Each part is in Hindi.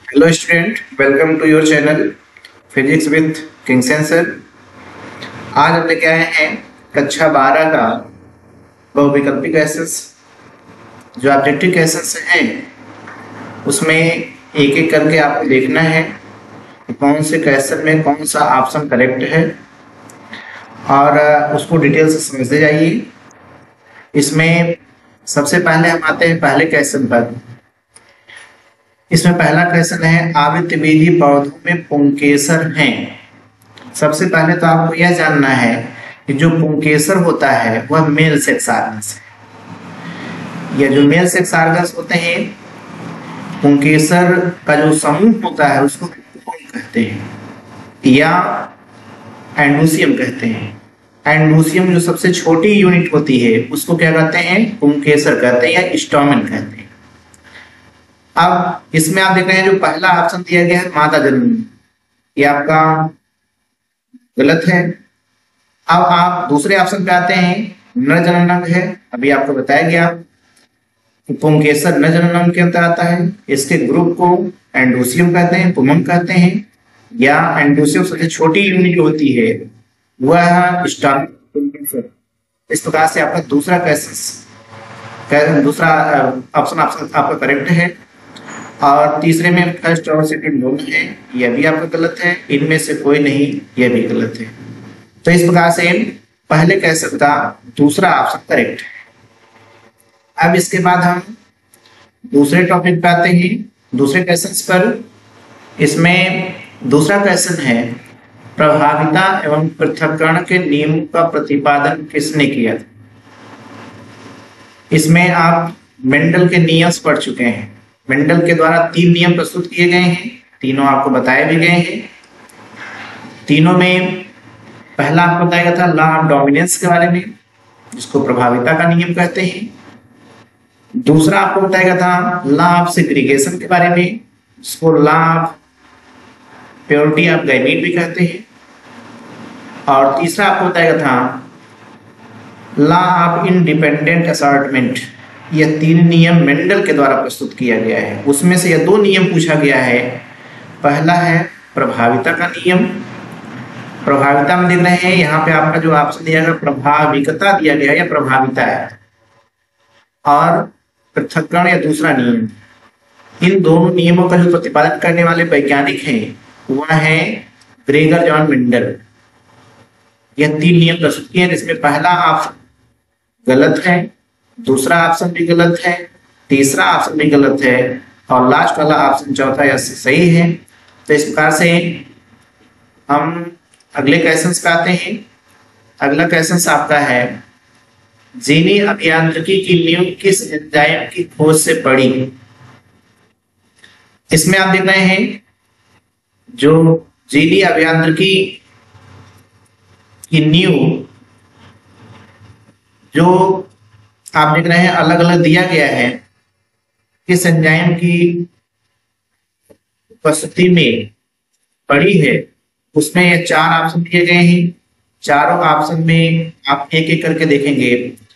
Hello student, welcome to your channel physics with Kingson sir. आज हम लेके आए हैं कक्षा 12 का बहुविकल्पी क्वेश्चंस। जो ऑब्जेक्टिव क्वेश्चंस हैं उसमें एक एक करके आपको देखना है कौन से क्वेश्चन में कौन सा ऑप्शन करेक्ट है और उसको डिटेल से समझते जाइए। इसमें सबसे पहले हम आते हैं पहले क्वेश्चन पर। इसमें पहला क्वेश्चन है आवृतबेधी पौधों में पुंकेसर हैं। सबसे पहले तो आपको यह जानना है कि जो पुंकेसर होता है वह मेल सेक्स ऑर्गन्स है। या जो मेल सेक्स ऑर्गन्स होते हैं, पुंकेसर का जो समूह होता है उसको कहते हैं या एंडोसियम कहते हैं। एंडोसियम जो सबसे छोटी यूनिट होती है उसको क्या कहते हैं? पुंकेसर कहते हैं या स्टोमेन कहते हैं। अब इसमें आप देख रहे हैं जो पहला ऑप्शन दिया गया है मादा जननी, ये आपका गलत है। अब आप दूसरे ऑप्शन पे आते हैं नर जननांग है। अभी आपको बताया गया पुंकेसर नर जननांग के अंतर आता है। इसके ग्रुप को एंडोसियम कहते हैं, पुमंग कहते हैं या एंडोसियम सबसे छोटी यूनिट होती है वह स्टोमेन। इस प्रकार से आपका दूसरा क्वेश्चन दूसरा ऑप्शन आपका करेक्ट है। और तीसरे में फर्स्ट और सेकंड दोनों है, यह भी आपका गलत है। इनमें से कोई नहीं, यह भी गलत है। तो इस प्रकार से पहले क्वेश्चन का दूसरा ऑप्शन करेक्ट है। अब इसके बाद हम दूसरे टॉपिक पे आते हैं, दूसरे क्वेश्चन पर। इसमें दूसरा क्वेश्चन है प्रभाविता एवं पृथक्करण के नियम का प्रतिपादन किसने किया था? इसमें आप मेंडल के नियम पढ़ चुके हैं। मेंडल के द्वारा 3 नियम प्रस्तुत किए गए हैं, तीनों आपको बताए भी गए हैं। तीनों में पहला आपको बताया था लॉ ऑफ डोमिनेंस के बारे में, जिसको प्रभाविता का नियम कहते हैं। दूसरा आपको बताया था लॉ ऑफ सेग्रीगेशन के बारे में, जिसको law of purity of gamete भी कहते हैं। और तीसरा आपको बताया था लॉ ऑफ इंडिपेंडेंट असॉर्टमेंट। यह 3 नियम मेंडल के द्वारा प्रस्तुत किया गया है। उसमें से यह 2 नियम पूछा गया है। पहला है प्रभाविता का नियम। प्रभाविता में देख रहे हैं यहाँ पे आपका जो ऑप्शन दिया गया प्रभाविकता दिया गया है या प्रभाविता है। और पृथक्करण या दूसरा नियम, इन दोनों नियमों का जो प्रतिपादन करने वाले वैज्ञानिक हैं वह है ग्रेगर जॉन मेंडल। यह 3 नियम प्रस्तुत किए हैं, जिसमें पहला ऑप्शन गलत है, दूसरा ऑप्शन भी गलत है, तीसरा ऑप्शन भी गलत है और लास्ट वाला ऑप्शन चौथा या सही है। तो इस प्रकार से हम अगले क्वेश्चन पे आते हैं। अगला क्वेश्चन आपका है जीनी अभियांत्रिकी की नींव किस एंजाइम की खोज से पड़ी? इसमें आप देख रहे हैं जो जीनी अभियांत्रिकी की नींव जो आप देख रहे हैं अलग अलग दिया गया है, किस एंजाइम की उपस्थिति में पड़ी है, उसमें ये 4 ऑप्शन दिए गए हैं। चारों ऑप्शन में आप एक एक करके देखेंगे।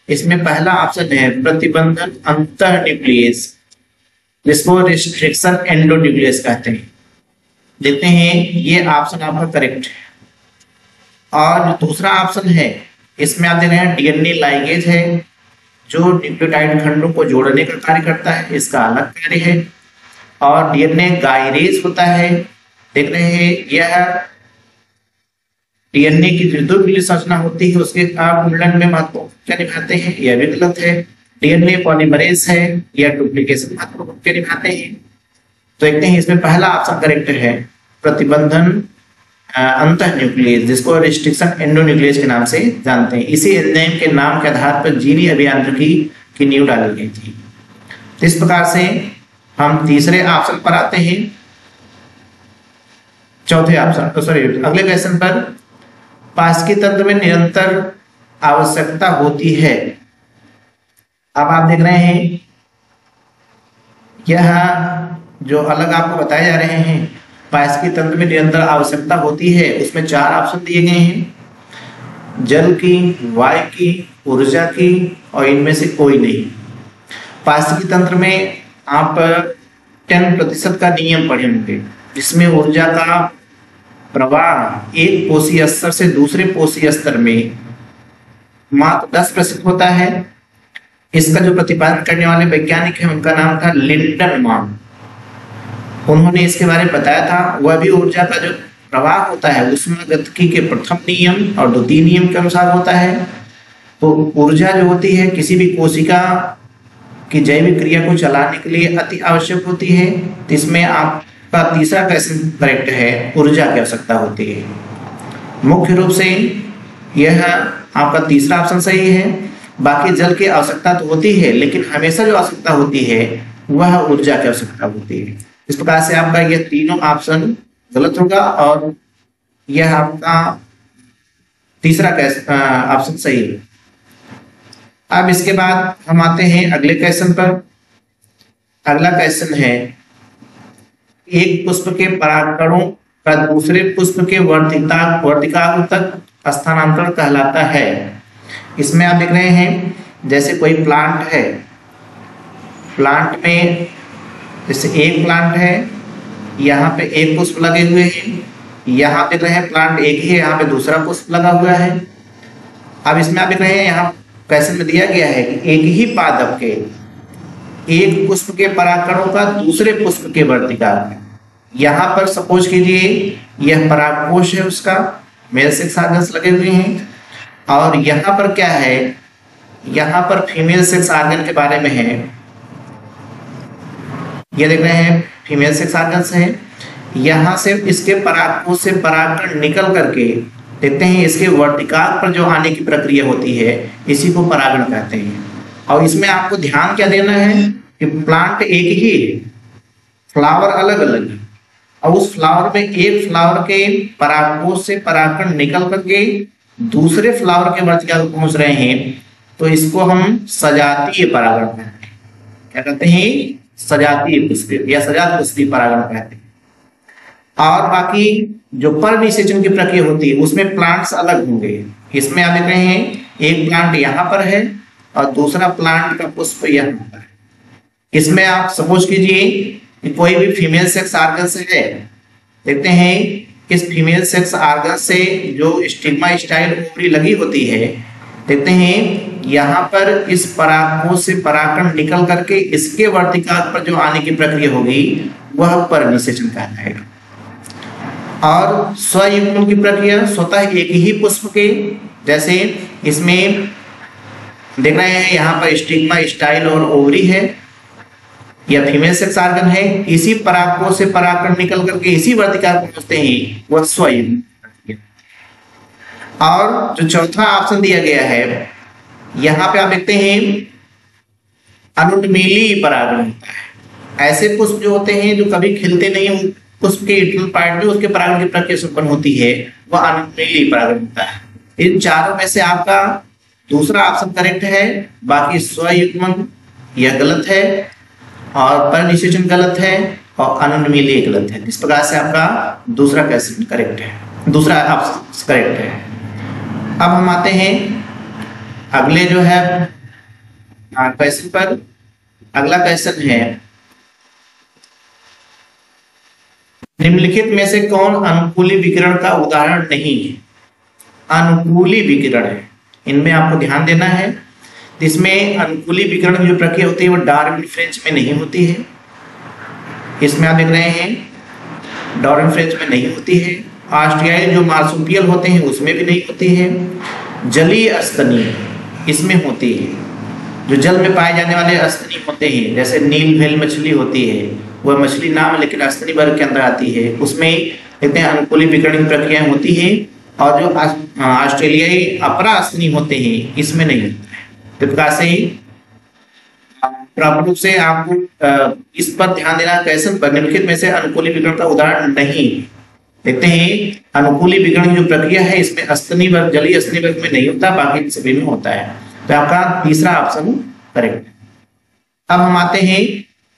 इसमें पहला ऑप्शन है प्रतिबंधन अंतर न्यूक्लियस, जिसको रिस्ट्रिक्शन एंडोन्यूक्लियस कहते हैं। देखते हैं ये ऑप्शन आपका करेक्ट है। और दूसरा ऑप्शन है इसमें आप देख रहे हैं डीएनए लाइगेज है, जो न्यूक्लियोटाइड खंडों को जोड़ने का कार्य करता है, इसका अलग कार्य है। और डीएनए गायरेज होता है, देख रहे हैं यह डीएनए की जो द्विध्रुवीय संरचना होती है उसके कुंडलन में महत्वपूर्ण भूमिका निभाते हैं, यह भी गलत है। डीएनए पॉलीमरेज है, यह डुप्लीकेशन महत्वपूर्ण भूमिका निभाते हैं। तो देखते हैं इसमें पहला ऑप्शन करेक्ट है प्रतिबंधन अंतः न्यूक्लियस, जिसको रिस्ट्रिक्शन एंडोन्यूक्लियस के नाम से जानते हैं। इसी एंजाइम के नाम के आधार पर जीनी अभियांत्रिकी की नींव डाली गई थी। तो इस प्रकार से हम तीसरे ऑप्शन पर आते हैं, चौथे ऑप्शन सॉरी अगले क्वेश्चन पर। पास्की तंत्र में निरंतर आवश्यकता होती है। अब आप देख रहे हैं यह जो अलग आपको बताए जा रहे हैं पास्की तंत्र में निरंतर आवश्यकता होती है, उसमें 4 ऑप्शन दिए गए हैं, जल की, वायु की, ऊर्जा की और इनमें से कोई नहीं। पास्की तंत्र में आप 10% का नियम पढ़े होंगे, जिसमें ऊर्जा का प्रवाह एक कोशीय स्तर से दूसरे कोशीय स्तर में मात्र 10% होता है। इसका जो प्रतिपादन करने वाले वैज्ञानिक हैं उनका नाम था लिंडनमान। उन्होंने इसके बारे में बताया था। वह भी ऊर्जा का जो प्रवाह होता है उसमें गतिकी के प्रथम नियम और द्वितीय नियम के अनुसार होता है। तो ऊर्जा जो होती है किसी भी कोशिका की जैविक क्रिया को चलाने के लिए अति आवश्यक होती है। तो इसमें आपका तीसरा क्वेश्चन करेक्ट है, ऊर्जा की आवश्यकता होती है। मुख्य रूप से यह आपका तीसरा ऑप्शन सही है। बाकी जल की आवश्यकता तो होती है, लेकिन हमेशा जो आवश्यकता होती है वह ऊर्जा की आवश्यकता होती है। इस प्रकार से आपका यह तीनों ऑप्शन गलत होगा और यह आपका तीसरा ऑप्शन सही है। अब इसके बाद हम आते हैं अगले क्वेश्चन पर। अगला क्वेश्चन है, एक पुष्प के परागकणों का दूसरे पुष्प के वर्तिकाग्र तक स्थानांतरण कहलाता है। इसमें आप देख रहे हैं जैसे कोई प्लांट है, प्लांट में जैसे एक प्लांट है, यहाँ पे एक पुष्प लगे हुए हैं, यहाँ देख रहे हैं प्लांट एक ही है, यहाँ पे दूसरा पुष्प लगा हुआ है। अब इसमें आप देख रहे हैं यहाँ क्वेश्चन में दिया गया है कि एक ही पादप के एक पुष्प के परागकणों का दूसरे पुष्प के वर्तिकाग्र। यहाँ पर सपोज कीजिए यह परागकोश है, उसका मेल सेक्स ऑर्गन्स लगे हुए हैं, और यहाँ पर क्या है, यहाँ पर फीमेल सेक्स ऑर्गन के बारे में है। ये देख रहे हैं फीमेल सेक्स ऑर्गन्स है। यहाँ से इसके परागकोश से परागकण निकल करके देखते हैं इसके वर्तिकाग्र पर जो आने की प्रक्रिया होती है इसी को परागण कहते हैं। और इसमें आपको ध्यान क्या देना है कि प्लांट एक ही है, फ्लावर अलग अलग है, और उस फ्लावर में एक फ्लावर के परागकोश से परागकण निकल करके दूसरे फ्लावर के वर्तिकाग्र पहुंच रहे हैं, तो इसको हम सजातीय परागण कहते हैं। क्या कहते हैं? सजातीय पुष्पीय या सजात पुष्पीय परागण कहते हैं। और बाकी जो पर निषेचन की प्रक्रिया होती है उसमें प्लांट्स अलग होंगे। इसमें आप देख रहे हैं एक प्लांट यहाँ पर है और दूसरा प्लांट का पुष्प यहाँ पर है। इसमें आप सपोज कीजिए कि कोई भी फीमेल सेक्स ऑर्गन से है, देखते हैं इस फीमेल सेक्स ऑर्गन से जो स्टिग्मा स्टाइल ओवरी लगी होती है, देखते हैं यहाँ पर इस परागकोश से परागकण निकल करके इसके वर्तिकाग्र पर जो आने की प्रक्रिया होगी वह परनिषेचन कहलाएगा। और स्वयुग्मन की प्रक्रिया स्वतः एक ही पुष्प के, जैसे इसमें देख रहे हैं यहाँ पर स्टिग्मा स्टाइल और ओवरी है या फीमेल सेक्स ऑर्गन है, इसी परागकोश से परागकण निकल करके इसी वर्तिकाग्र पहुंचते ही वह स्वयुग्मन। और जो चौथा ऑप्शन दिया गया है यहाँ पे आप देखते हैं अनुन्मीली परागण होता है। ऐसे पुष्प जो होते हैं जो कभी खिलते नहीं, पुष्प के इंटरनल पार्ट में उसके परागण की प्रक्रिया संपन्न होती है, वह अनुन्मीली परागण होता है। इन चारों में से आपका दूसरा ऑप्शन करेक्ट है, बाकी स्वयुग्मन यह गलत है और परनिषेचन गलत है और अनुन्मीली गलत है। इस प्रकार से आपका दूसरा क्वेश्चन करेक्ट है, दूसरा ऑप्शन करेक्ट है। अब हम आते हैं अगले जो है क्वेश्चन पर। अगला क्वेश्चन है, निम्नलिखित में से कौन अनुकूली विकिरण का उदाहरण नहीं है? अनुकूली विकिरण है, इनमें आपको ध्यान देना है। इसमें अनुकूली विकिरण की जो प्रक्रिया होती है वो डार्विन फ्रेंच में नहीं होती है। इसमें आप देख रहे हैं डार्विन फ्रेंच में नहीं होती है। ऑस्ट्रियाई जो मार्सुपियल होते हैं उसमें भी नहीं होती है। जलीय स्तनी इसमें होती है। जो जल में पाए जाने वाले स्तनी होते हैं, जैसे नील व्हेल मछली होती है, वह मछली नाम लेकिन स्तनी वर्ग के अंदर आती है, उसमें देखते हैं अनुकूली विकिरण की प्रक्रियाएं होती है। और जो ऑस्ट्रेलियाई अपरा स्तनी होते हैं इसमें नहीं होता है। तो प्रकार से प्रॉपर रूप से आपको इस पर ध्यान देना। क्वेश्चन पर निम्नलिखित में से अनुकूली विकिरण का उदाहरण नहीं। देखते हैं अनुकूली विकिरण की जो प्रक्रिया है इसमें स्तनी वर्ग, जलीय स्तनी वर्ग में नहीं होता, बाकी सभी में होता है। तो आपका तीसरा ऑप्शन करेक्ट है। अब हम आते हैं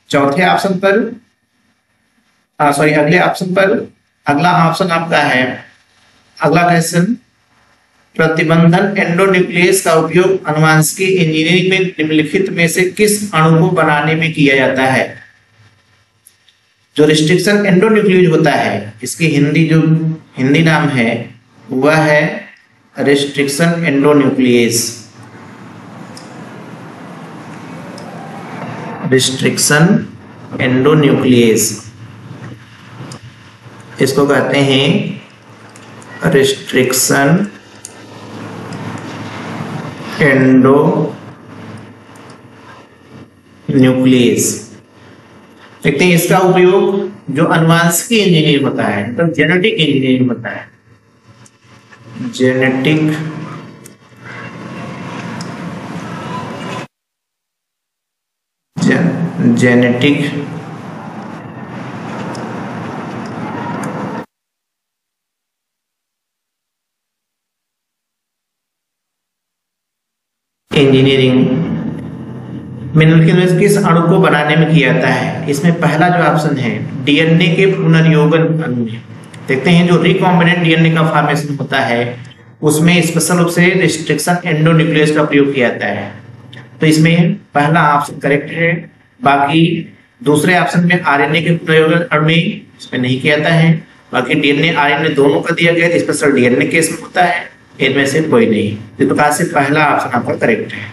चौथे ऑप्शन पर, अगले ऑप्शन पर। अगला ऑप्शन आपका है, अगला क्वेश्चन, प्रतिबंधन एंडोन्यूक्लियस का उपयोग आनुवंशिकी इंजीनियरिंग में निम्नलिखित में से किस अणु को बनाने में किया जाता है? जो रिस्ट्रिक्शन एंडोन्यूक्लियोज होता है, इसकी हिंदी नाम है वह है रिस्ट्रिक्शन एंडोन्यूक्लियस। रिस्ट्रिक्शन एंडोन्यूक्लियस इसको कहते हैं रिस्ट्रिक्शन एंडोन्यूक्लियस। देखते हैं इसका उपयोग जो अनुवांशिकी इंजीनियर होता है, मतलब जेनेटिक इंजीनियरिंग होता है, जेनेटिक इंजीनियरिंग में किस अणु को बनाने में किया जाता है। इसमें पहला जो ऑप्शन है डीएनए के पुनर्योगन अणु में। देखते हैं जो रिकॉम्बिनेंट डीएनए का फॉर्मेशन होता है उसमें स्पेशल रूप से रिस्ट्रिक्शन एंडोन्यूक्लियस का प्रयोग किया जाता है। तो इसमें पहला ऑप्शन करेक्ट है। बाकी दूसरे ऑप्शन में आरएनए के पुनर्योगन अणु में इसमें नहीं किया जाता है। बाकी डीएनए आरएनए दोनों का दिया गया, स्पेशल डीएनए केस में होता है, इनमें से कोई नहीं। इस प्रकार से पहला ऑप्शन आपका करेक्ट है।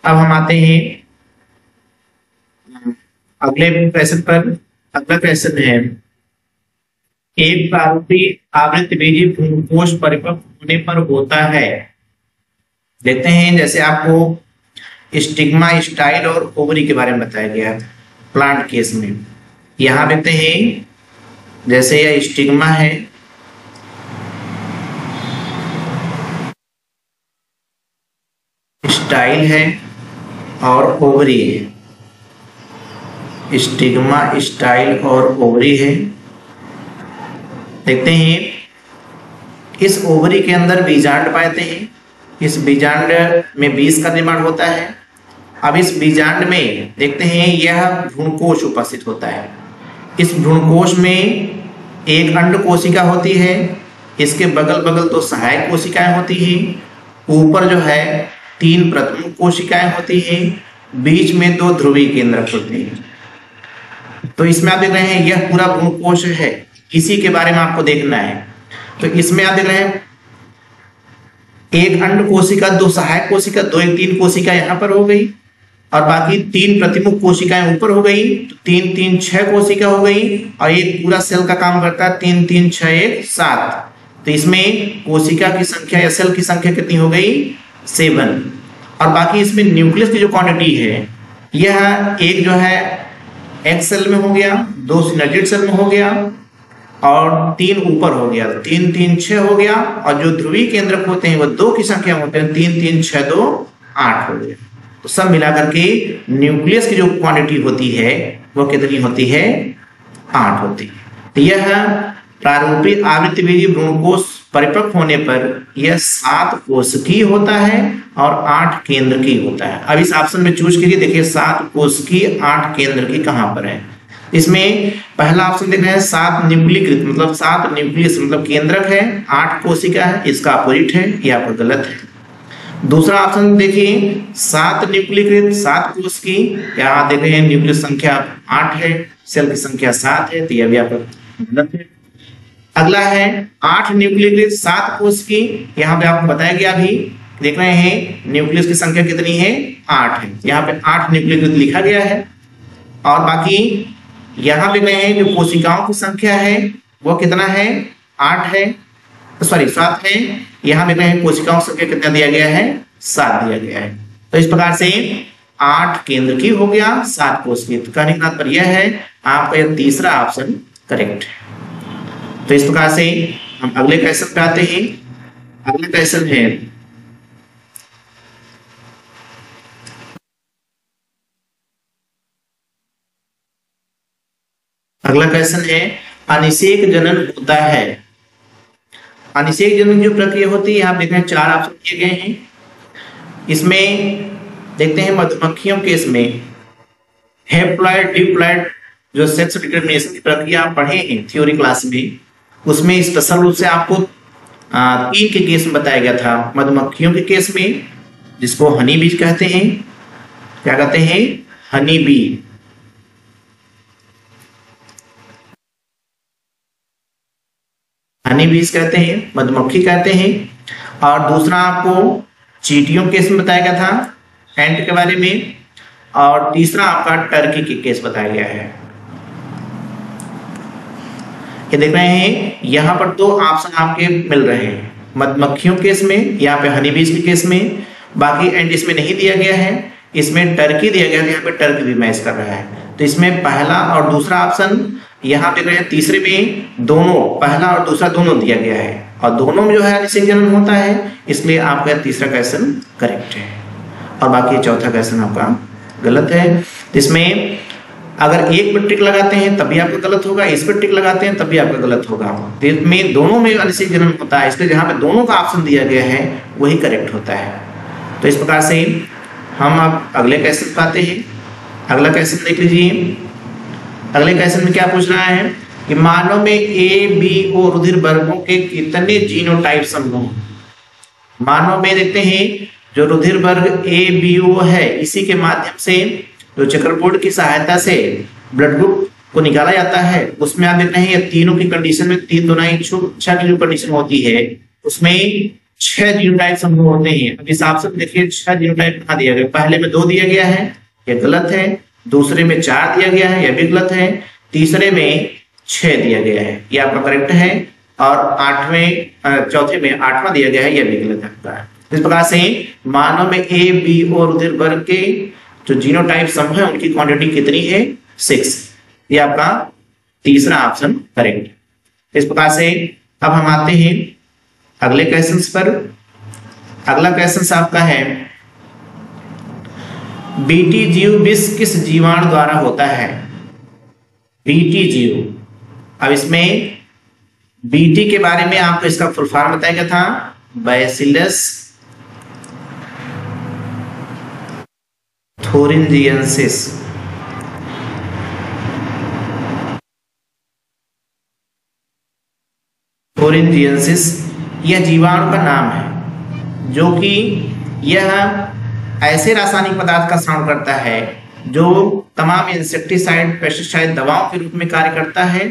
अब हम आते हैं अगले क्वेश्चन पर। अगला क्वेश्चन है एक प्रारूपी आवृत्तबीजी भ्रूणकोश परिपक्व होने पर होता है। देखते हैं जैसे आपको स्टिग्मा, स्टाइल और ओवरी के बारे में बताया गया प्लांट केस में। यहां देखते हैं जैसे यह स्टिग्मा है, स्टाइल है और ओवरी है। स्टिग्मा, स्टाइल और ओवरी है। देखते हैं इस ओवरी के अंदर बीजांड पाते हैं। इस बीजांड में बीज का निर्माण होता है। अब इस बीजांड में देखते हैं यह भ्रूणकोश उपस्थित होता है। इस भ्रूणकोश में एक अंड कोशिका होती है, इसके बगल बगल तो सहायक कोशिकाएं होती हैं, ऊपर जो है 3 प्रथम कोशिकाएं होती हैं, बीच में 2 ध्रुवीय केंद्रक होते हैं। तो इसमें आप देख रहे हैं यह पूरा भ्रूणकोश है, इसी के बारे में आपको देखना है। तो इसमें आप देख रहे हैं एक अंड कोशिका, 2 सहायक कोशिका, 2 एक 3 कोशिका यहाँ पर हो गई और बाकी 3 प्रतिमुख कोशिकाएं ऊपर हो गई। तो 3 3 6 कोशिका हो गई और एक पूरा सेल का काम करता है 3 3 6 1 7। तो इसमें कोशिका की संख्या या सेल की संख्या कितनी हो गई 7। और बाकी इसमें न्यूक्लियस की जो क्वांटिटी है यह एक जो है एक्स सेल में हो गया, 2 सिनर्जिड सेल में हो गया और 3 ऊपर हो गया, 3 3 6 हो गया। और जो ध्रुवीय केंद्रक होते हैं वो 2 की संख्या होते हैं, 3 3 6 2 8 हो गया। तो सब मिलाकर के न्यूक्लियस की जो क्वांटिटी होती है वो कितनी होती है 8 होती है। तो यह प्रारूपिक आवृत्तबीजी भ्रूणकोश परिपक्व होने पर यह 7 कोशिकीय होता है और 8 केंद्रकीय होता है। अब इस ऑप्शन में चूज कीजिए, देखिए 7 कोशिकीय 8 केंद्रकीय कहां पर है। इसमें पहला ऑप्शन देख रहे हैं 7 न्यूक्लियकृत, मतलब 7 न्यूक्लियस मतलब केंद्रक है, 8 कोशिका है, इसका अपोजिट है, यह आपका गलत है। दूसरा ऑप्शन देखिए 7 न्यूक्लियकृत 7 कोशिकीय, यहाँ देख रहे हैं न्यूक्लियस संख्या 8 है, सेल की संख्या 7 है, तो यह भी आपका गलत है। अगला है 8 न्यूक्लियकृत 7 कोशिकीय, यहाँ पे आपको बताया गया अभी, देख रहे हैं न्यूक्लियस की संख्या कितनी है 8 है, यहाँ पे 8 न्यूक्लियकृत लिखा गया है। और बाकी यहाँ पे गए हैं जो कोशिकाओं की संख्या है वो कितना है 8 है, सॉरी 7 है। यहाँ पे गए हैं कोशिकाओं की संख्या कितना दिया गया है 7 दिया गया है। तो इस प्रकार से 8 केंद्रकीय हो गया 7 कोशिकीय। तो कहने का तात्पर्य यह है आपका यह तीसरा ऑप्शन करेक्ट है। तो इस प्रकार से हम अगले क्वेश्चन पे आते हैं। अगला क्वेश्चन है अनिषेक जनन होता है। अनिषेक जनन जो प्रक्रिया होती है, यहाँ देखते हैं 4 ऑप्शन दिए गए हैं। इसमें देखते हैं मधुमक्खियों के इसमें हैप्लॉइड डिप्लॉइड जो सेक्स डिटरमिनेशन की प्रक्रिया आप पढ़े हैं थ्योरी क्लास में, उसमें स्पेशल रूप से आपको 3 के केस में बताया गया था। मधुमक्खियों के केस में जिसको हनी बी कहते हैं, क्या कहते हैं हनी बी, हनी बीज कहते हैं, मधुमक्खी कहते हैं। और दूसरा आपको चींटियों के केस में बताया गया था, एंट के बारे में। और तीसरा आपका टर्की के केस बताया गया है। ये देख रहे हैं यहाँ पर दो ऑप्शन आपके मिल रहे हैं, मधुमक्खियों के केस में, यहाँ पे हनी बीज के केस में। बाकी एंड इसमें नहीं दिया गया है, इसमें टर्की दिया गया है, यहाँ पे टर्की भी मैच कर रहा है। तो इसमें पहला और दूसरा ऑप्शन यहाँ देख रहे हैं, तीसरे में दोनों, पहला और दूसरा दोनों दिया गया है, और दोनों में जो है अनिषेक जनन होता है, इसलिए आपका तीसरा क्वेश्चन करेक्ट है और बाकी चौथा क्वेश्चन आपका गलत है। इसमें अगर एक पर टिक लगाते हैं तब भी आपका गलत होगा, इस पर टिक लगाते हैं तब भी आपका गलत होगा। इसमें दोनों में अनिषेक जनन होता है, इसलिए जहाँ पे दोनों का ऑप्शन दिया गया है वही करेक्ट होता है। तो इस प्रकार से हम अब अगले क्वेश्चन पर आते हैं। अगला क्वेश्चन देख लीजिए। अगले क्वेश्चन में क्या पूछ रहा है कि मानव में ए बी ओ रुधिर वर्गों के कितने जीनोटाइप समूह। मानव में देखते हैं जो रुधिर वर्ग ए बी ओ है, इसी के माध्यम से जो चेकरबोर्ड की सहायता से ब्लड ग्रुप को निकाला जाता है, उसमें आप देख रहे हैं ये तीनों की कंडीशन में 3 2 6 की जो कंडीशन होती है उसमें 6 जीनोटाइप समूह होते हैं। अब इस ऑप्शन में देखिए 6 जीनोटाइप कहाँ दिया गया, पहले में 2 दिया गया है, यह गलत है। दूसरे में 4 दिया गया है, यह भी गलत है। तीसरे में 6 दिया गया है, यह आपका करेक्ट है। और चौथे में 8वां दिया गया है, यह भी गलत है। इस प्रकार से मानव में ए बी और रुधिर वर्ग के जो जीनोटाइप समूह है उनकी क्वांटिटी कितनी है, 6। ये आपका तीसरा ऑप्शन करेक्ट है। इस प्रकार से अब हम आते हैं अगले क्वेश्चन पर। अगला क्वेश्चन आपका है बीटी जीव विष किस जीवाणु द्वारा होता है। बीटी जीव, अब इसमें बीटी के बारे में आपको इसका फुल फॉर्म बताया गया था, बैसिलस थोरिंजियंसिस। थोरिंजियंसिस यह जीवाणु का नाम है, जो कि यह ऐसे रासायनिक पदार्थ का स्राव करता है जो तमाम इंसेक्टिसाइड पेस्टिसाइड दवाओं के रूप में कार्य करता है।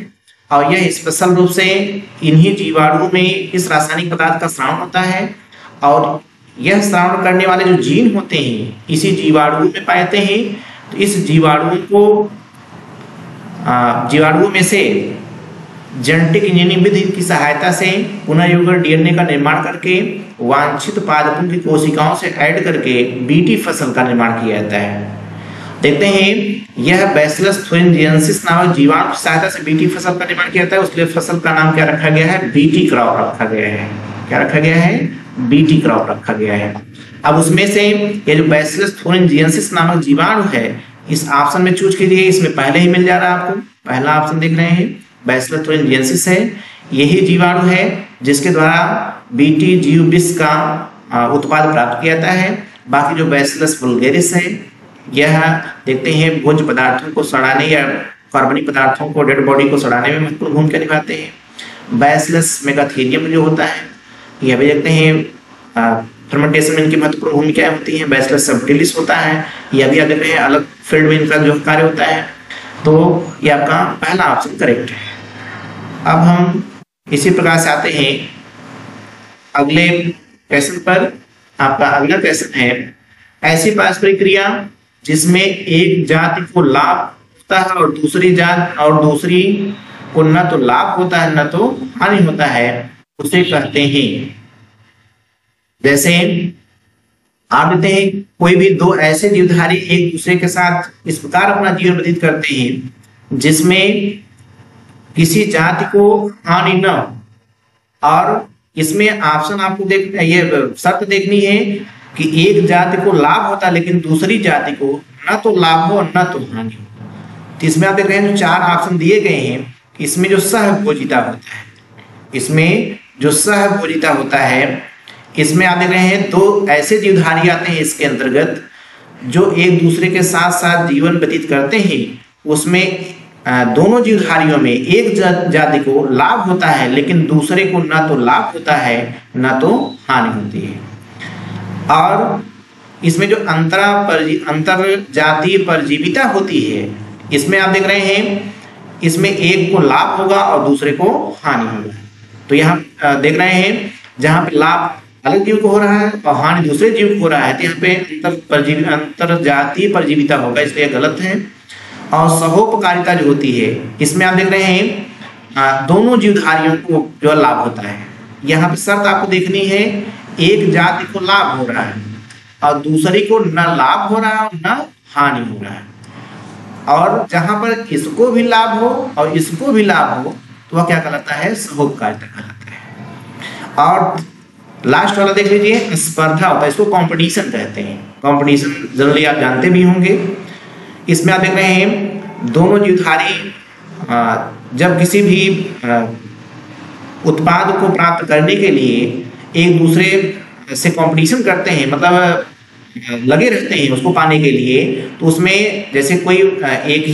और यह स्पेशल रूप से इन्हीं जीवाणुओं में इस रासायनिक पदार्थ का स्राव होता है। और यह स्राव करने वाले जो जीन होते हैं इसी जीवाणुओं में पाए जाते हैं। तो इस जीवाणुओं में से जेनेटिक इंजीनियरिंग विधि की सहायता से पुनर्युगल डीएनए का निर्माण करके वांछित पादपों की कोशिकाओं से ऐड करके बीटी फसल का निर्माण किया जाता है। देखते हैं यह बैसिलस थोरिंजियंसिस नामक जीवाणु की सहायता से बीटी फसल का निर्माण किया जाता है, उसके लिए फसल का नाम क्या रखा गया है, बीटी क्रॉप रखा गया है। क्या रखा गया है, बीटी क्रॉप रखा गया है। अब उसमें से ये जो बैसिलस थोरिंजियंसिस नामक जीवाणु है, इस ऑप्शन में चूज कीजिए, इसमें पहले ही मिल जा रहा है आपको। पहला ऑप्शन देख रहे हैं बैसिलस थोरिंजियंसिस है, यही जीवाणु है जिसके द्वारा बीटी जीव विष का उत्पाद प्राप्त किया जाता है। बाकी जो बैसिलस वल्गैरिस है, यह देखते हैं भोज्य पदार्थों को सड़ाने या कार्बनिक पदार्थों को, डेड बॉडी को सड़ाने में महत्वपूर्ण भूमिका निभाते हैं। बैसिलस मेगाथेरियम जो होता है, यह भी देखते हैं फर्मेंटेशन में इनकी महत्वपूर्ण भूमिकाएं होती हैं। बैसिलस सबटिलिस होता है, यह भी आप देख रहे हैं अलग फील्ड में इनका जो कार्य होता है। तो ये आपका पहला ऑप्शन करेक्ट है। अब हम इसी प्रकार से आते हैं अगले क्वेश्चन पर। आपका अगला क्वेश्चन है ऐसी पारस्परिक क्रिया जिसमें एक जाति को लाभ होता है और दूसरी को न तो लाभ होता है न तो हानि होता है, उसे कहते हैं। जैसे आप देखते हैं कोई भी दो ऐसे जीवधारी एक दूसरे के साथ इस प्रकार अपना जीवन व्यतीत करते हैं जिसमें किसी जाति को हानि न हो। और इसमें ऑप्शन आपको ये शर्त देखनी है कि एक जाति को लाभ होता है लेकिन दूसरी जाति को न तो लाभ हो न तो हानि हो। तो इसमें आप देख रहे हैं जो 4 ऑप्शन दिए गए हैं, इसमें जो सहभोजिता होता है, इसमें जो सहभोजिता होता है, इसमें आप देख रहे हैं 2 ऐसे जीवधारी आते हैं इसके अंतर्गत जो एक दूसरे के साथ साथ जीवन व्यतीत करते हैं। उसमें दोनों जीवधारियों में एक जाति को लाभ होता है लेकिन दूसरे को न तो लाभ होता है न तो हानि होती है। और इसमें जो अंतर जातीय परजीविता होती है, इसमें आप देख रहे हैं इसमें एक को लाभ होगा और दूसरे को हानि होगा। तो यहाँ देख रहे हैं जहाँ पे लाभ अलग जीव को हो रहा है और हानि दूसरे जीव को हो रहा है, तो यहाँ पे अंतर जातीय परजीविता होगा, इसलिए गलत है। और सहोपकारिता जो होती है, इसमें आप देख रहे हैं दोनों जीवधारियों को जो लाभ होता है। यहाँ पे शर्त आपको देखनी है, एक जाति को लाभ हो रहा है और दूसरे को न लाभ हो रहा है और न हानि हो रहा है, और जहां पर इसको भी लाभ हो और इसको भी लाभ हो तो वह क्या कहलाता है, सहोपकारिता कहलाता है। और लास्ट वाला देख लीजिए, स्पर्धा होता है, इसको कंपटीशन कहते हैं। कंपटीशन जनरली आप जानते भी होंगे। इसमें आप देख रहे हैं दोनों जीवधारी जब किसी भी उत्पाद को प्राप्त करने के लिए एक दूसरे से कंपटीशन करते हैं, मतलब लगे रहते हैं उसको पाने के लिए, तो उसमें जैसे कोई एक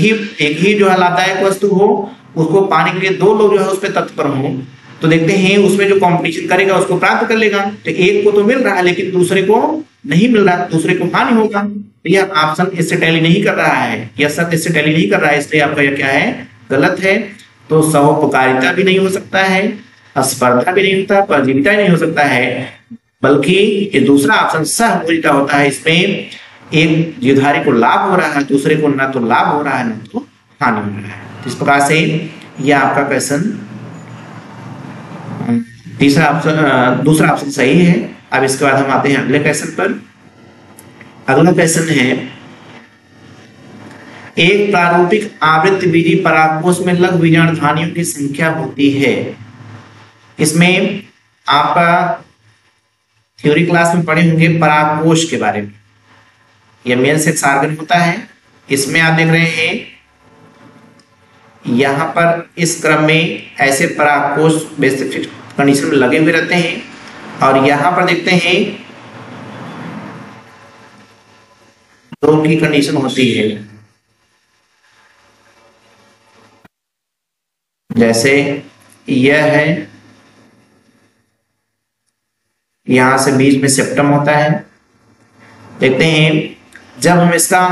ही जो है लाभदायक वस्तु हो, उसको पाने के लिए दो लोग जो है उस पर तत्पर हों, तो देखते हैं उसमें जो कंपटीशन करेगा उसको प्राप्त कर लेगा। तो एक को तो मिल रहा है लेकिन दूसरे को नहीं मिल रहा, दूसरे को हानि होगा। तो यह ऑप्शन इससे टैली नहीं कर रहा है, यह शर्त इससे टैली नहीं कर रहा है, इसलिए आपका यह क्या है, गलत है। तो सहोपकारिता भी नहीं हो सकता है, स्पर्धा भी नहीं होता, परजीविता नहीं हो सकता है, बल्कि ये दूसरा ऑप्शन सहभोजिता होता है। इसमें एक जीवधारी को लाभ हो रहा है, दूसरे को ना तो लाभ हो रहा है ना तो हानि हो रहा है। इस प्रकार से यह आपका क्वेश्चन दूसरा ऑप्शन सही है। अब इसके बाद हम आते हैं अगले क्वेश्चन पर। अगला क्वेश्चन है, एक प्रारूपिक आवृत्त बीजी परागकोश में लघु बीजाणुधानियों की संख्या होती है। इसमें आपका थ्योरी क्लास में पढ़े होंगे परागकोश के बारे में। यह मेन सेक्स ऑर्गन होता है। इसमें आप देख रहे हैं यहां पर इस क्रम में ऐसे परागकोश बेसिक कंडीशन में लगे हुए रहते हैं, और यहां पर देखते हैं दो की कंडीशन होती है। जैसे यह है, यहां से बीच में सेप्टम होता है। देखते हैं जब हम इसका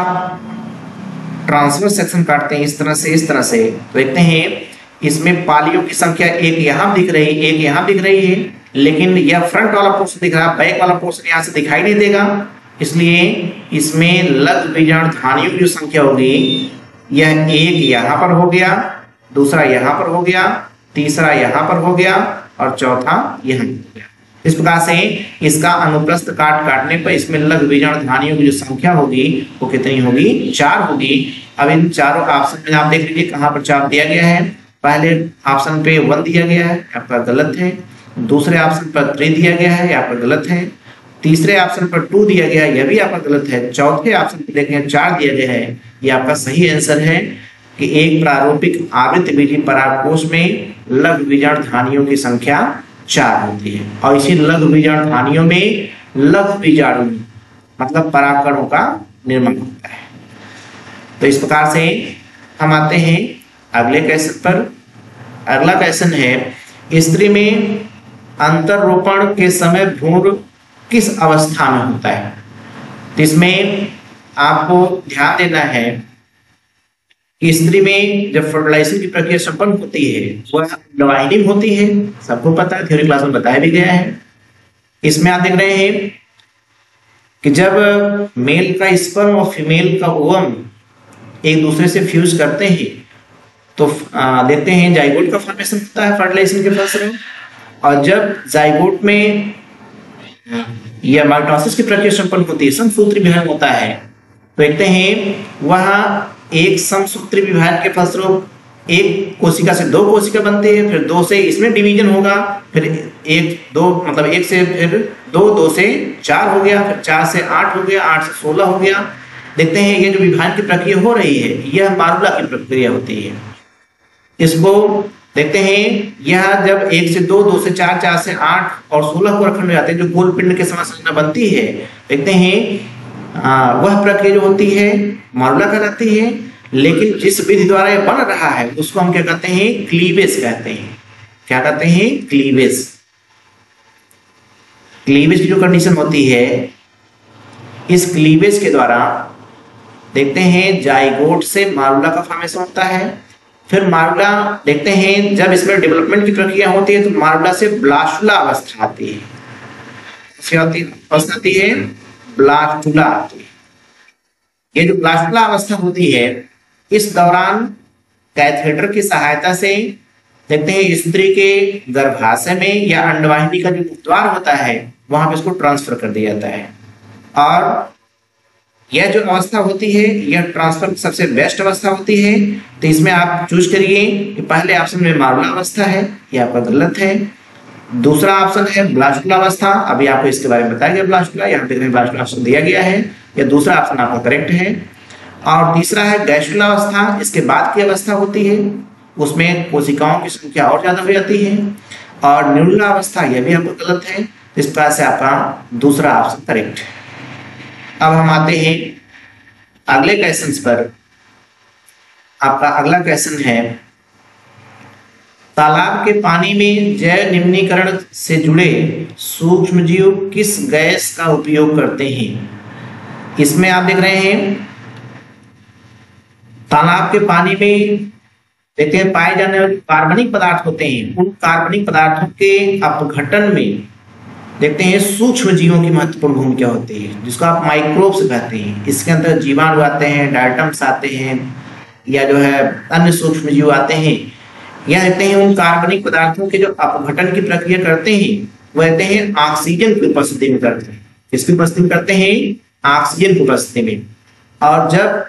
ट्रांसफर सेक्शन काटते हैं इस तरह से, तो देखते हैं इसमें पालियों की संख्या एक यहां दिख रही है, एक यहां दिख रही है, लेकिन यह फ्रंट वाला पोर्शन दिख रहा है, बैक वाला पोर्शन यहां से दिखाई नहीं देगा। इसलिए इसमें लघु बीजाणुधानियों की जो संख्या होगी, यह एक यहां पर हो गया, दूसरा यहां पर हो गया, तीसरा यहां पर हो गया और चौथा यहां हो गया। इस प्रकार से इसका अनुप्रस्थ काटने पर इसमें लघु बीजाणुधानियों की जो संख्या होगी वो कितनी होगी, 4 होगी। अब इन चारों ऑप्शन में आप देख लीजिए कहां पर 4 दिया गया है। पहले ऑप्शन पे 1 दिया गया है, आपका गलत है। दूसरे ऑप्शन पर 3 दिया गया है, आपका गलत है। तीसरे ऑप्शन पर 2 दिया गया है, यह भी आपका गलत है। चौथे ऑप्शन पर देखें 4 दिया गया है, यह आपका सही आंसर है कि एक प्रारूपिक आवृत्त बीजी परागकोश में लघु बीजाणुधानियों की संख्या 4 होती है। और इसी लघु बीजाणुधानियों में लघु बीजाणु मतलब परागकणों का निर्माण होता है। तो इस प्रकार से हम आते हैं अगले क्वेश्चन पर। अगला क्वेश्चन है, स्त्री में अंतरोपण के समय भ्रूण किस अवस्था में होता है। तो इसमें आपको ध्यान देना है कि स्त्री में जब फर्टिलाइजेशन की प्रक्रिया संपन्न होती है वह अंडवाहिनी में होती है, सबको पता है, थ्योरी क्लास में बताया भी गया है। इसमें आप देख रहे हैं कि जब मेल का स्पर्म और फीमेल का ओवम एक दूसरे से फ्यूज करते हैं तो देखते हैं जाइगोट का फॉर्मेशन होता है फर्टिलाइजेशन के फलस्वरूप। और जब जाइगोट में या माइटोसिस की प्रक्रिया संपन्न होती है, समसूत्री विभाजन होता है, तो देखते हैं वह एक समसूत्री विभाजन के फलस्वरूप एक कोशिका से 2 कोशिका बनते हैं, फिर 2 से इसमें डिवीजन होगा, फिर 1 2 मतलब 1 से फिर 2 से 4 हो गया, फिर 4 से 8 हो गया, 8 से 16 हो गया। देखते हैं ये जो विभाजन की प्रक्रिया हो रही है यह मारुला की प्रक्रिया होती है। इसको देखते हैं यह जब 1 से 2, 2 से 4, 4 से 8 और 16 को रखने जाते हैं जो गोल पिंड के समान संरचना बनती है। देखते हैं वह प्रक्रिया जो होती है मारुला कहलाती है, लेकिन जिस विधि द्वारा यह बन रहा है उसको हम क्या कहते हैं, क्लीवेज कहते हैं। क्या कहते हैं, क्लीवेज। क्लीवेज की जो कंडीशन होती है, इस क्लीवेज के द्वारा देखते हैं जाइगोट से मारुला का फॉर्मेशन होता है, फिर मार्बला देखते हैं, जब इसमें डेवलपमेंट की प्रक्रिया होती है तो मार्बला से ब्लास्टुला अवस्था आती है। अवस्था आती है ब्लास्टुला आती है। ये जो ब्लास्टुला अवस्था होती है, इस दौरान कैथेटर की सहायता से देखते हैं स्त्री के गर्भाशय में या अंडवाहिनी का जो द्वार होता है वहां पे इसको ट्रांसफर कर दिया जाता है। और यह जो अवस्था होती है यह ट्रांसफर सबसे बेस्ट अवस्था होती है। तो इसमें आप चूज करिए कि पहले ऑप्शन में मार्बला अवस्था है, यह आपका गलत है। दूसरा ऑप्शन है ब्लास्टुला अवस्था, अभी आपको इसके बारे में बताया गया ब्लास्टुला, यहाँ पे ब्लास्टुला ऑप्शन दिया गया है, यह दूसरा ऑप्शन आपका करेक्ट है। और तीसरा है गैस्ट्रुला अवस्था, इसके बाद की अवस्था होती है, उसमें कोशिकाओं की संख्या और ज्यादा हो जाती है। और न्यूनला अवस्था, यह भी आपका गलत है। इस प्रकार से आपका दूसरा ऑप्शन करेक्ट है। अब हम आते हैं अगले क्वेश्चन पर। आपका अगला क्वेश्चन है, तालाब के पानी में जैव निम्नीकरण से जुड़े सूक्ष्मजीव किस गैस का उपयोग करते हैं? इसमें आप देख रहे हैं तालाब के पानी में देखते हैं पाए जाने वाले कार्बनिक पदार्थ होते हैं, उन कार्बनिक पदार्थों के अपघटन में देखते हैं सूक्ष्म जीवों की महत्वपूर्ण भूमिका होती है, जिसको आप माइक्रोब्स कहते हैं। इसके अंदर जीवाणु आते हैं, डायटम्स आते हैं, या जो है अन्य सूक्ष्म जीव आते हैं। यह देखते हैं उन कार्बनिक पदार्थों के जो अपघटन की प्रक्रिया करते हैं वह कहते हैं ऑक्सीजन की उपस्थिति में करते हैं। किसकी उपस्थिति में करते हैं? ऑक्सीजन की उपस्थिति में। और जब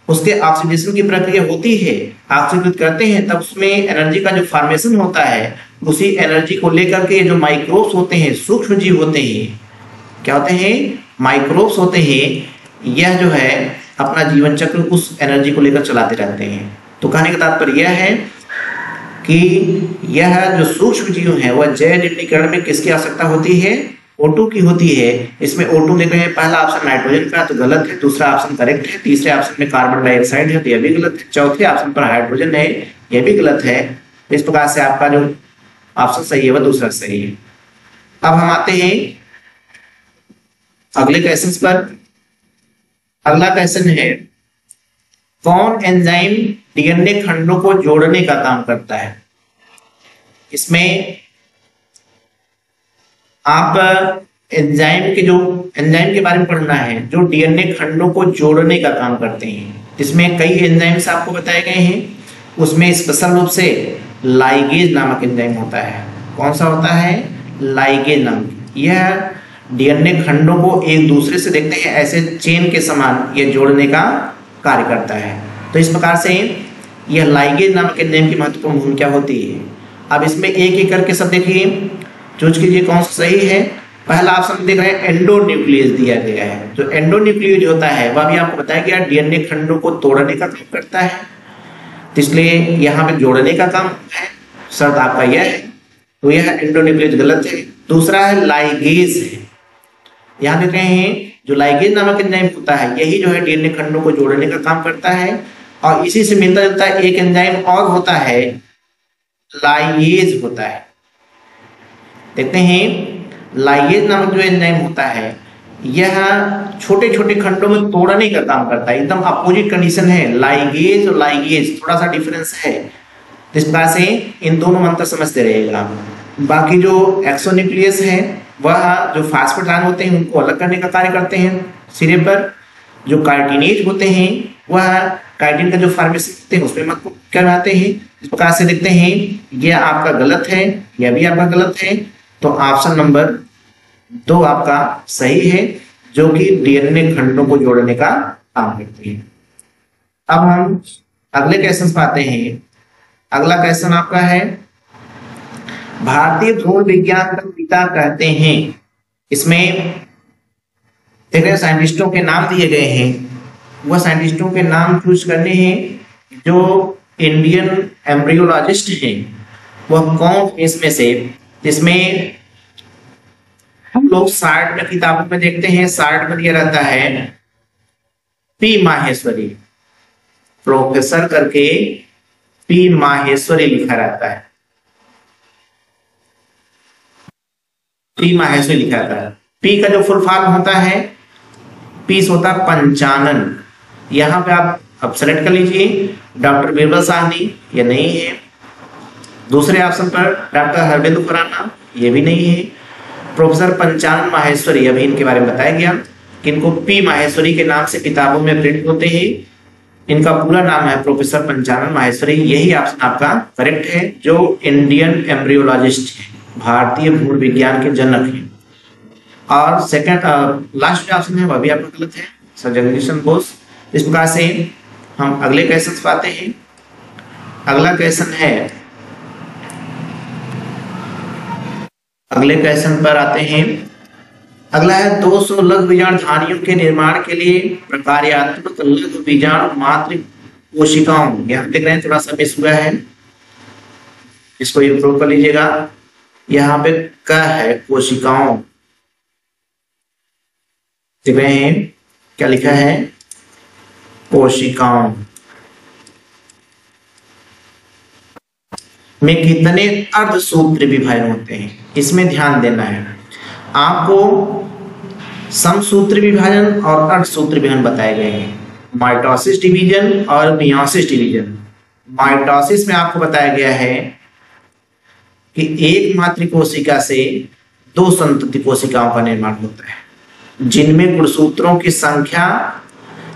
उसके ऑक्सीडेशन की प्रक्रिया होती है, ऑक्सीकृत करते हैं, तब उसमें एनर्जी का जो फॉर्मेशन होता है, उसी एनर्जी को लेकर के जो माइक्रोब्स होते हैं, सूक्ष्म जीव होते हैं, क्या होते हैं? माइक्रोब्स होते हैं। यह जो है अपना जीवन चक्र उस एनर्जी को लेकर चलाते रहते हैं। तो कहने का तात्पर्य यह है कि यह जो सूक्ष्म जीव है वह जैव निम्नीकरण में किसकी आवश्यकता होती है? O2 की होती है। इसमें O2 देख रहे हैं, पहला ऑप्शन नाइट्रोजन का तो गलत है, दूसरा ऑप्शन करेक्ट है। तीसरे ऑप्शन में कार्बन डाइऑक्साइड है तो यह भी गलत है। चौथे ऑप्शन पर हाइड्रोजन है, यह भी गलत है। इस प्रकार से आपका जो ऑप्शन सही है वह दूसरा सही है। अब हम आते हैं अगले क्वेश्चन पर। अगला क्वेश्चन है, कौन एंजाइम डीएनए खंडों को जोड़ने का काम करता है? इसमें आप एंजाइम के बारे में पढ़ना है जो डीएनए खंडों को जोड़ने का काम करते हैं। इसमें कई एंजाइम्स आपको बताए गए हैं, उसमें स्पेशल रूप से लाइगेज नामक एंजाइम होता है। कौन सा होता है? लाइगेज नामक। यह डीएनए खंडों को एक दूसरे से देखते हैं ऐसे चेन के समान यह जोड़ने का कार्य करता है। तो इस प्रकार से यह लाइगेज नामक एंजाइम की महत्वपूर्ण भूमिका होती है। अब इसमें एक एक करके सब देखिए, चूज कीजिए कौन सा सही है। पहला ऑप्शन देख रहे हैं एंडोन्यूक्लियस दिया गया है। जो एंडोन्यूक्लियस होता है वह भी आपको बताया गया डीएनए खंडों को तोड़ने का काम करता है, तो इसलिए यहाँ पे जोड़ने का काम है। शर्त आपका यह है, तो यह एंडोन्यूक्लियस गलत है। दूसरा है लाइगेज है। यहाँ देख रहे हैं जो लाइगेज नामक एंजाइम होता है यही जो है डीएनए खंडों को जोड़ने का काम करता है। और इसी से मिलता जुलता एक एंजाइम और होता है, लाइगेज होता है। देखते हैं लाइगेज नामक जो एंजाइम होता है यह छोटे छोटे खंडों में तोड़ने का काम करता है। एकदम अपोजिट कंडीशन है, लाइगेज और लाइगेज थोड़ा सा डिफरेंस है। इस प्रकार से इन दोनों में अंतर समझते रहिएगा। बाकी जो एक्सोन्यूक्लियस है वह जो फास्फेटाइड होते हैं उनको अलग करने का कार्य करते हैं सिरे पर। जो कार्टिनेज होते हैं वह काइटिन का जो फॉर्मेशन होते हैं उसमें महत्व करवाते हैं। इस प्रकार से देखते हैं यह आपका गलत है, यह भी आपका गलत है। तो ऑप्शन नंबर 2 आपका सही है, जो कि डीएनए खंडों को जोड़ने का काम करती है। अब हम अगले क्वेश्चन पर आते हैं। अगला क्वेश्चन आपका है, भारतीय भ्रूण विज्ञान का पिता कहते हैं। इसमें देख रहे साइंटिस्टों के नाम दिए गए हैं, वह साइंटिस्टों के नाम चूज करने हैं जो इंडियन एम्ब्रियोलॉजिस्ट हैं। वह कौन इसमें से, जिसमें हम लोग सार्ट में किताबों में देखते हैं, सार्ट में दिया रहता है पी माहेश्वरी, प्रोफेसर करके पी माहेश्वरी लिखा रहता है। पी माहेश्वरी लिखा रहता है। पी का जो फुल फॉर्म होता है, पीस होता है पंचानन। यहाँ पे आप अब सेलेक्ट कर लीजिए, डॉक्टर बीरबल साहनी ये नहीं है। दूसरे ऑप्शन पर डॉक्टर हरबिंदु खुराना ये भी नहीं है। प्रोफेसर पंचानन माहेश्वरी, अभी इनके बारे में बताया गया कि इनको पी माहेश्वरी के नाम से किताबों में प्रिंट होते हैं। इनका पूरा नाम है प्रोफेसर पंचानन माहेश्वरी। यही ऑप्शन आपका करेक्ट है, जो इंडियन एम्ब्रियोलॉजिस्ट है, भारतीय भ्रूण विज्ञान के जनक हैं। और सेकंड लास्ट ऑप्शन है वह भी आपका गलत है, सर जगदीश चंद्र बोस। इस प्रकार से हम अगले क्वेश्चन पर आते हैं। अगला क्वेश्चन है, अगले क्वेश्चन पर आते हैं। अगला है 200 लघु बीजाणुधारियों के निर्माण के लिए प्रकार्यात्मक लघु बीजाणु मात्र कोशिकाओं, यहाँ देख रहे हैं थोड़ा सा मिस हुआ है, इसको इम्प्रूव कर लीजिएगा। यहाँ पे क्या है, कोशिकाओं देख रहे हैं, क्या लिखा है, कोशिकाओं में कितने अर्धसूत्री विभाजन होते हैं, इसमें ध्यान देना है आपको। समसूत्री विभाजन और अर्धसूत्री विभाजन बताए गए हैं, माइटोसिस डिवीजन और मियोसिस डिवीजन। माइटोसिस में आपको बताया गया है कि एक मातृ कोशिका से 2 संतति कोशिकाओं का निर्माण होता है, जिनमें गुणसूत्रों की संख्या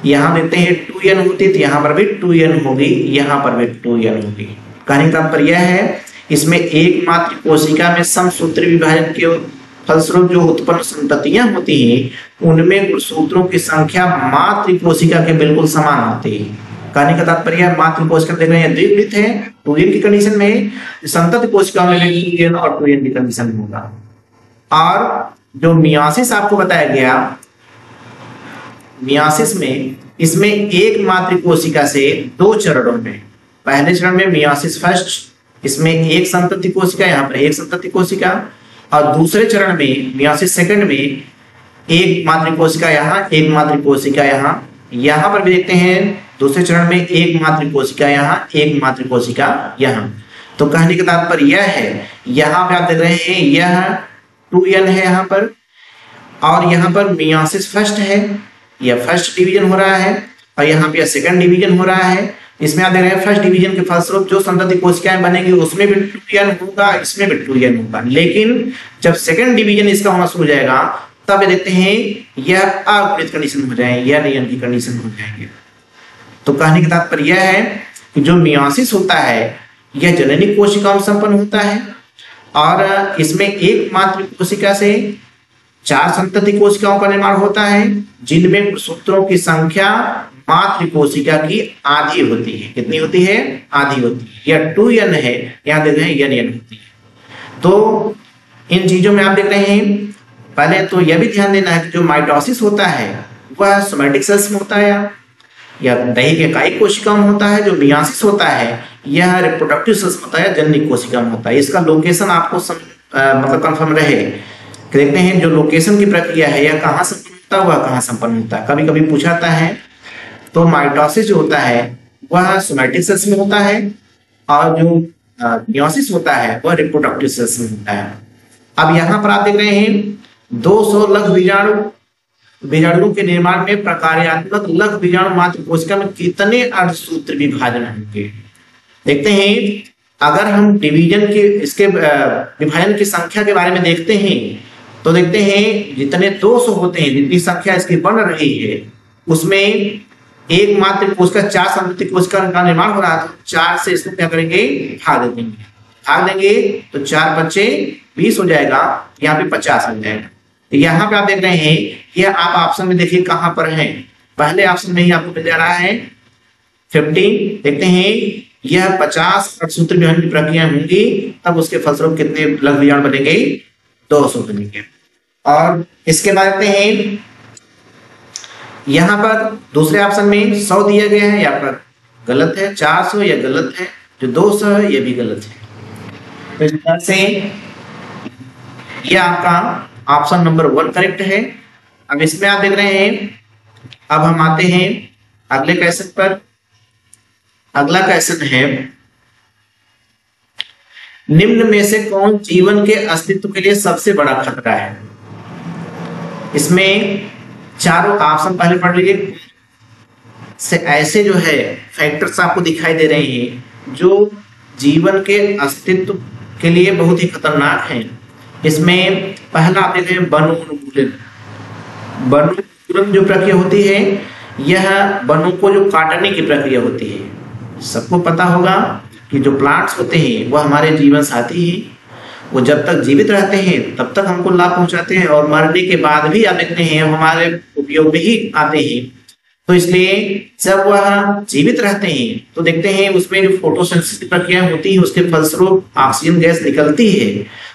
यहां देखते हैं 2n होती, तो यहां पर भी 2n होगी, यहां पर भी 2n होगी। कहने का तात्पर्य यह है, इसमें एक मात्र कोशिका में समसूत्री विभाजन के फलस्वरूप जो उत्पन्न संततियां होती हैं उनमें गुणसूत्रों की संख्या मातृ कोशिका के बिल्कुल समान होती है। कहने का तात्पर्य मातृ कोशिका देख रहे हैं द्विगुणित है, 2n की कंडीशन में, संतति कोशिका में 2n और 2n की कंडीशन होगा। और जो मियोसिस आपको बताया गया, मियोसिस में इसमें एक मातृ कोशिका से 2 चरणों में, पहले चरण में मियोसिस फर्स्ट, इसमें एक संतति कोशिका, यहाँ पर एक संतति कोशिका, और दूसरे चरण में मियोसिस सेकंड में एक मातृ कोशिका यहाँ, एक मातृ कोशिका यहाँ, यहाँ पर भी देखते हैं दूसरे चरण में एक मातृ कोशिका यहाँ, एक मातृ कोशिका यहाँ। तो कहने का तात्पर्य यह है, यहाँ पे आप देख रहे हैं यह 2n है यहाँ पर, और यहाँ पर मियोसिस फर्स्ट है, यह फर्स्ट डिवीजन हो रहा है, और यहाँ पे सेकंड डिवीजन हो रहा है। इसमें आप देख रहे हैं फर्स्ट डिवीजन के फलस्वरूप जो संतति कोशिकाएं बनेंगी उसमें भी 2n होगा, इसमें भी 2n होगा। लेकिन जब सेकंड डिवीजन इसका होना शुरू हो जाएगा तब देखते हैं यह अगुणित कंडीशन हो जाएगी, यह नियन की कंडीशन हो जाएंगे। तो कहने का तात्पर्य यह है कि जो मियोसिस होता है यह जननी कोशिकाओं संपन्न होता है, और इसमें एक मात्र कोशिका से 4 संतति कोशिकाओं का निर्माण होता है, जिनमें गुणसूत्रों की संख्या मातृ कोशिका की आधी होती है। कितनी होती है? आधी होती है। यह 2n है, यहाँ देख रहे हैं n होती है। तो इन चीजों में आप देख रहे हैं, पहले तो यह भी ध्यान देना है कि जो माइटोसिस होता है वह सोमैटिक सेल्स में होता है या दैहिक इकाई कोशिका में होता है। जो मियोसिस होता है यह रिप्रोडक्टिव सेल्स में होता है, जननी कोशिका में होता है। इसका लोकेशन आपको मतलब कंफर्म रहे। देखते हैं जो लोकेशन की प्रक्रिया है यह कहाँ संपन्न होता है, वह कहाँ संपन्न होता है। कभी कभी पूछाता है, तो माइटोसिस जो होता है वह सोमैटिक सेल्स में होता है, और जो मियोसिस होता है वह रिप्रोडक्टिव सेल्स में होता है। अब यहाँ पर आप देख रहे हैं 200 लघु बीजाणुओं के निर्माण में प्रकार्यात्मक लघु बीजाणु मात्र कोशिका में कितने अर्धसूत्र विभाजन होंगे। देखते हैं, अगर हम डिवीजन के इसके विभाजन की संख्या के बारे में देखते हैं तो देखते हैं जितने 200 होते हैं, जितनी संख्या इसकी बन रही है उसमें एक मात्र कोशिका 4 संतति कोशिका का निर्माण हो रहा है, तो 4 से इसको क्या करेंगे, भाग देंगे तो 4 बच्चे 20 हो जाएगा, यहाँ पे 50 हो जाएगा। तो यहाँ पे आप देख रहे हैं, यह आप ऑप्शन में देखिए कहां पर है। पहले ऑप्शन में ही आपको मिल जा रहा है 15। देखते हैं यह 50 अर्धसूत्र विभाजन की प्रक्रिया होंगी, तब उसके फलस्वरूप कितने लघु बीजाणु बनेंगे, 200 बनेंगे। और इसके बाद देखते हैं यहाँ पर दूसरे ऑप्शन में 100 दिया गया है, यहाँ पर गलत है। 400 यह गलत है, जो 200 है यह भी गलत है। तो इस तरह से यह आपका ऑप्शन नंबर 1 करेक्ट है। अब इसमें आप देख रहे हैं, अब हम आते हैं अगले क्वेश्चन पर। अगला क्वेश्चन है, निम्न में से कौन जीवन के अस्तित्व के लिए सबसे बड़ा खतरा है। इसमें चारों ऑप्शन पहले पढ़ लीजिए। से ऐसे जो है फैक्टर्स आपको दिखाई दे रहे हैं जो जीवन के अस्तित्व के लिए बहुत ही खतरनाक हैं। इसमें पहला आप देख रहे हैं वनोन्मूलन। वनोन्मूलन जो प्रक्रिया होती है, यह वनों को जो काटने की प्रक्रिया होती है। सबको पता होगा कि जो प्लांट्स होते हैं वह हमारे जीवन साथी हैं। वो जब तक जीवित रहते हैं तब तक हमको लाभ पहुंचाते हैं और मरने के बाद भी आप देखते हैं हमारे उपयोग में ही आते हैं। तो इसलिए जब वह जीवित रहते हैं तो देखते हैं उसमें जो फोटोसिंथेसिस की प्रक्रिया होती है उसके फलस्वरूप ऑक्सीजन गैस निकलती है।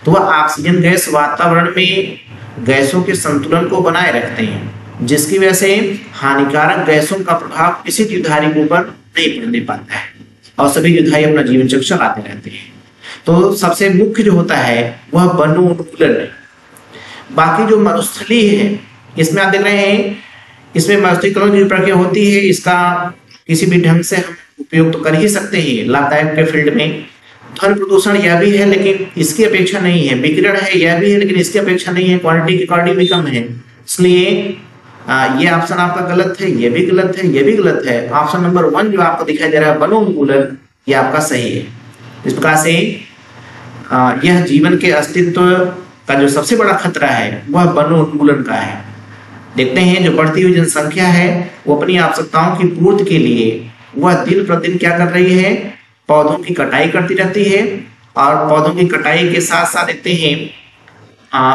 तो वह ऑक्सीजन गैस वातावरण में गैसों के संतुलन को बनाए रखते हैं, जिसकी वजह से हानिकारक गैसों का प्रभाव किसी जीवधारी के ऊपर नहीं पड़ने पाता है और सभी जीवधारी अपना जीवन चक्र चलाते रहते हैं। तो सबसे मुख्य जो होता है वह वनोन्मूलन है। बाकी जो मरुस्थलीय है, इसमें आप देख रहे हैं इसमें मरुस्थलीकरण की प्रक्रिया होती है। इसका किसी भी ढंग से हम उपयोग तो कर ही सकते हैं लाभदायक के फील्ड में। ध्वनि प्रदूषण यह भी है लेकिन इसकी अपेक्षा नहीं है। विकिरण है यह भी है लेकिन इसकी अपेक्षा नहीं है। क्वालिटी की क्वालिटी भी कम है। इसलिए ये ऑप्शन आपका गलत है, ये भी गलत है, ये भी गलत है। ऑप्शन नंबर 1 जो आपको दिखाई दे रहा है वनोन्मूलन, ये आपका सही है। इस प्रकार से यह जीवन के अस्तित्व का जो सबसे बड़ा खतरा है वह वनोन्मूलन का है। देखते हैं जो बढ़ती हुई जनसंख्या है वो अपनी आवश्यकताओं की पूर्ति के लिए वह दिन प्रतिदिन क्या कर रही है, पौधों की कटाई करती रहती है और पौधों की कटाई के साथ साथ देखते हैं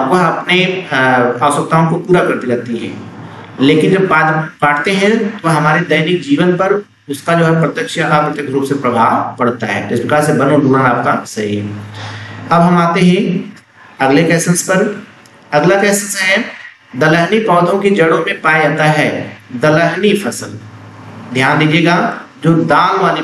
वह अपने आवश्यकताओं को पूरा करती रहती है। लेकिन जब काटते हैं तो हमारे दैनिक जीवन पर उसका जो है प्रत्यक्ष या अप्रत्यक्ष रूप से प्रभाव पड़ता है। इस प्रकार से वनोन्मूलन आपका सही है। अब हम आते हैं अगले क्वेश्चन पर। अगला क्वेश्चन है दलहनी पौधों की जड़ों में पाया जाता है दलहनी फसल। ध्यान दीजिएगा, जो दाल वाली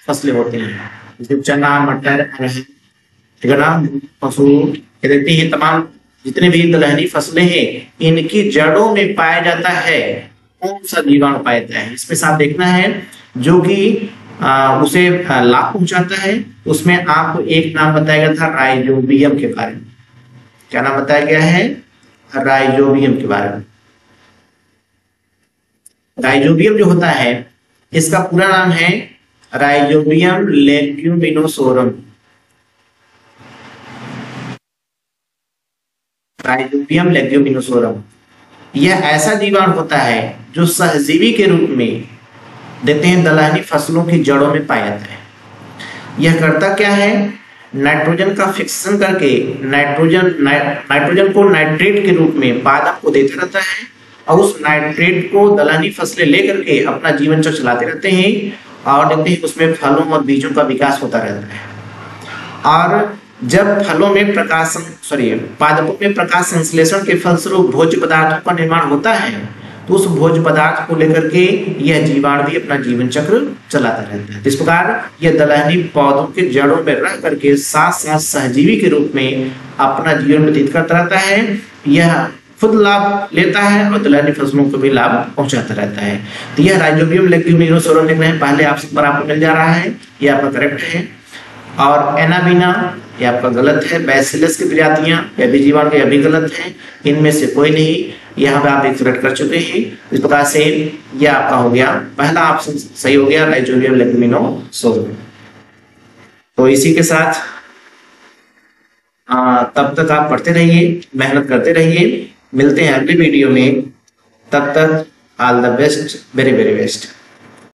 फसलें होती हैं जैसे चना, मटर, अरहर, मसूर, देखते हैं तमाम जितने भी दलहनी फसलें हैं इनकी जड़ों में पाया जाता है कौन सा जीवाणु पाया जाता है। इसमें साफ देखना है जो कि उसे लाभ पहुंचाता है। उसमें आपको एक नाम बताया गया था राइजोबियम के बारे में। क्या नाम बताया गया है? राइजोबियम के बारे में। राइजोबियम जो होता है इसका पूरा नाम है राइजोबियम लेग्यूमिनोसोरम। राइजोबियम लेग्यूमिनोसोरम यह ऐसा जीवाणु होता है जो सहजीवी के रूप में देखते हैं दलहनी फसलों की जड़ों में पाया जाता है। यह करता क्या है, नाइट्रोजन का फिक्सेशन करके नाइट्रोजन को नाइट्रेट के रूप में पादप को देता रहता है और उस नाइट्रेट को दलहनी फसलें लेकर के अपना जीवन चक्र चलाते रहते हैं और देखते हैं उसमें फलों और बीजों का विकास होता रहता है। और जब फलों में पादपों में प्रकाश संश्लेषण के फलस्वरूप भोज्य पदार्थों का निर्माण होता है तो उस भोज्य पदार्थ को लेकर के यह जीवाणु भी अपना जीवन चक्र चलाता रहता है। इस प्रकार यह दलहनी पौधों के जड़ों में रह करके साथ साथ सहजीवी के रूप में अपना जीवन व्यतीत करता रहता है। यह खुद लाभ लेता है और दलहनी फसलों को भी लाभ पहुंचाता रहता है। तो यह राइजोबियम लेग्यूमिनोसोरम देख रहे हैं, पहले ऑप्शन पर आपको मिल जा रहा है, यह आपका करेक्ट है। और एनाबीना ये आपका गलत है। बैसिलस की प्रजातियां यह भी जीवाणु के अभी गलत है, इनमें से कोई नहीं। यहाँ पे आप एक सिलेक्ट कर चुके हैं। इस प्रकार से यह आपका हो गया, पहला ऑप्शन सही हो गया राइजोबियम लेग्यूमिनोसोरम। तो इसी के साथ तब तक आप पढ़ते रहिए, मेहनत करते रहिए। मिलते हैं अगली वीडियो में, तब तक all the best, very very best.